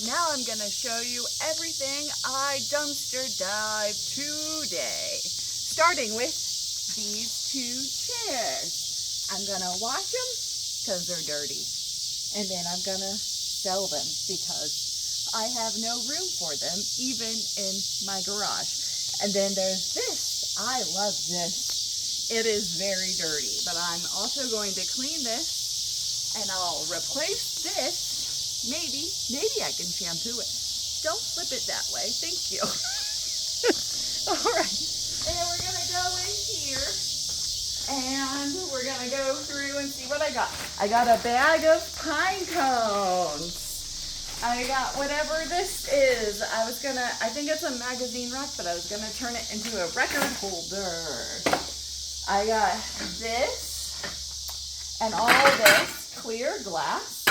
now I'm gonna show you everything I dumpster dived today. Starting with these two chairs. I'm gonna wash them because they're dirty. And then I'm gonna sell them because I have no room for them, even in my garage. And then there's this. I love this. It is very dirty, but I'm also going to clean this and I'll replace this. Maybe I can shampoo it. Don't flip it that way. Thank you. All right. And we're gonna go in here and we're gonna go through and see what I got. I got a bag of pine cones. I got whatever this is. I think it's a magazine rack, but I was gonna turn it into a record holder. I got this and all this clear glass.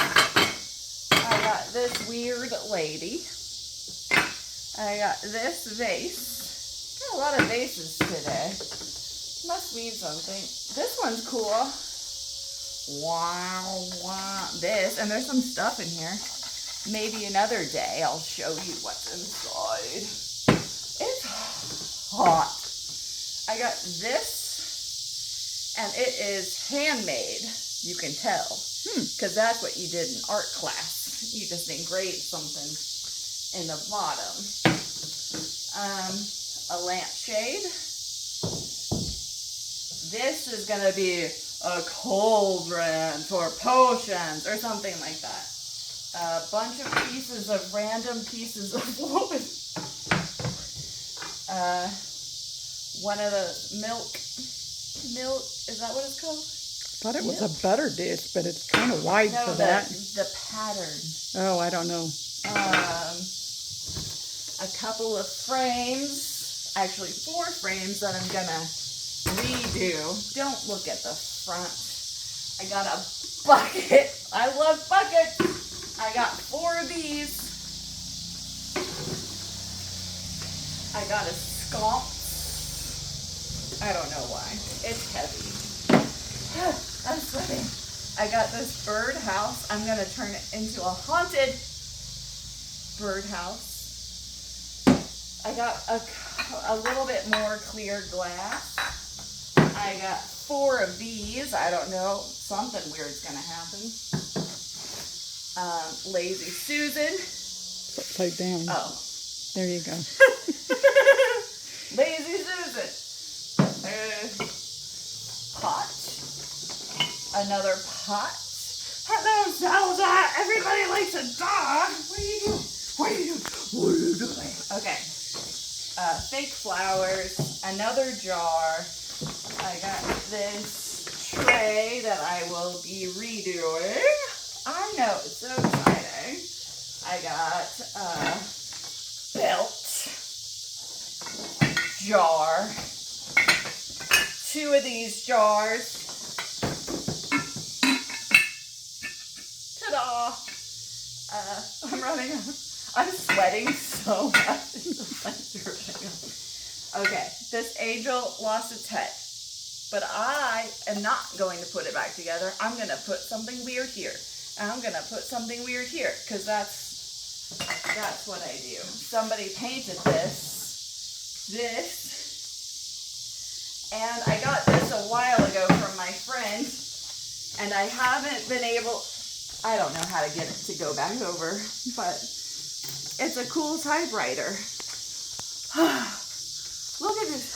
I got this weird lady. I got this vase. Got a lot of vases today. Must mean something. This one's cool. Wow. This, and there's some stuff in here. Maybe another day I'll show you what's inside. It's hot. I got this, and it is handmade. You can tell, because that's what you did in art class. You just engraved something in the bottom. A lampshade. This is gonna be a cauldron for potions or something like that. A bunch of random pieces of wood. One of the milk, is that what it's called? I thought it was a butter dish, but it's kind of wide for that. The pattern. Oh, I don't know. A couple of frames, actually 4 frames that I'm gonna redo. Don't look at the front. I got a bucket. I love buckets. I got 4 of these. I got a sconce. I don't know why. It's heavy. I'm sweating. I got this birdhouse. I'm going to turn it into a haunted birdhouse. I got a little bit more clear glass. I got 4 of these. I don't know. Something weird's going to happen. Lazy Susan. Upside down. Oh. There you go. Lazy Susan. Pot. Another pot. Hello, Zelda. Everybody likes a dog. What are you doing? What are you doing? Okay. Fake flowers. Another jar. I got this tray that I will be redoing. I know, it's so exciting. I got a belt, jar, 2 of these jars. Ta-da! I'm sweating so much. Okay, this angel lost its head. But I am not going to put it back together. I'm going to put something weird here. And I'm going to put something weird here. Because that's what I do. Somebody painted this. And I got this a while ago from my friend. And I haven't been able... I don't know how to get it to go back over. But it's a cool typewriter. Look at this.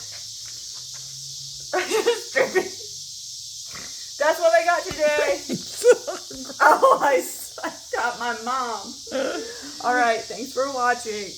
That's what I got today. Oh, I got my mom. All right, thanks for watching.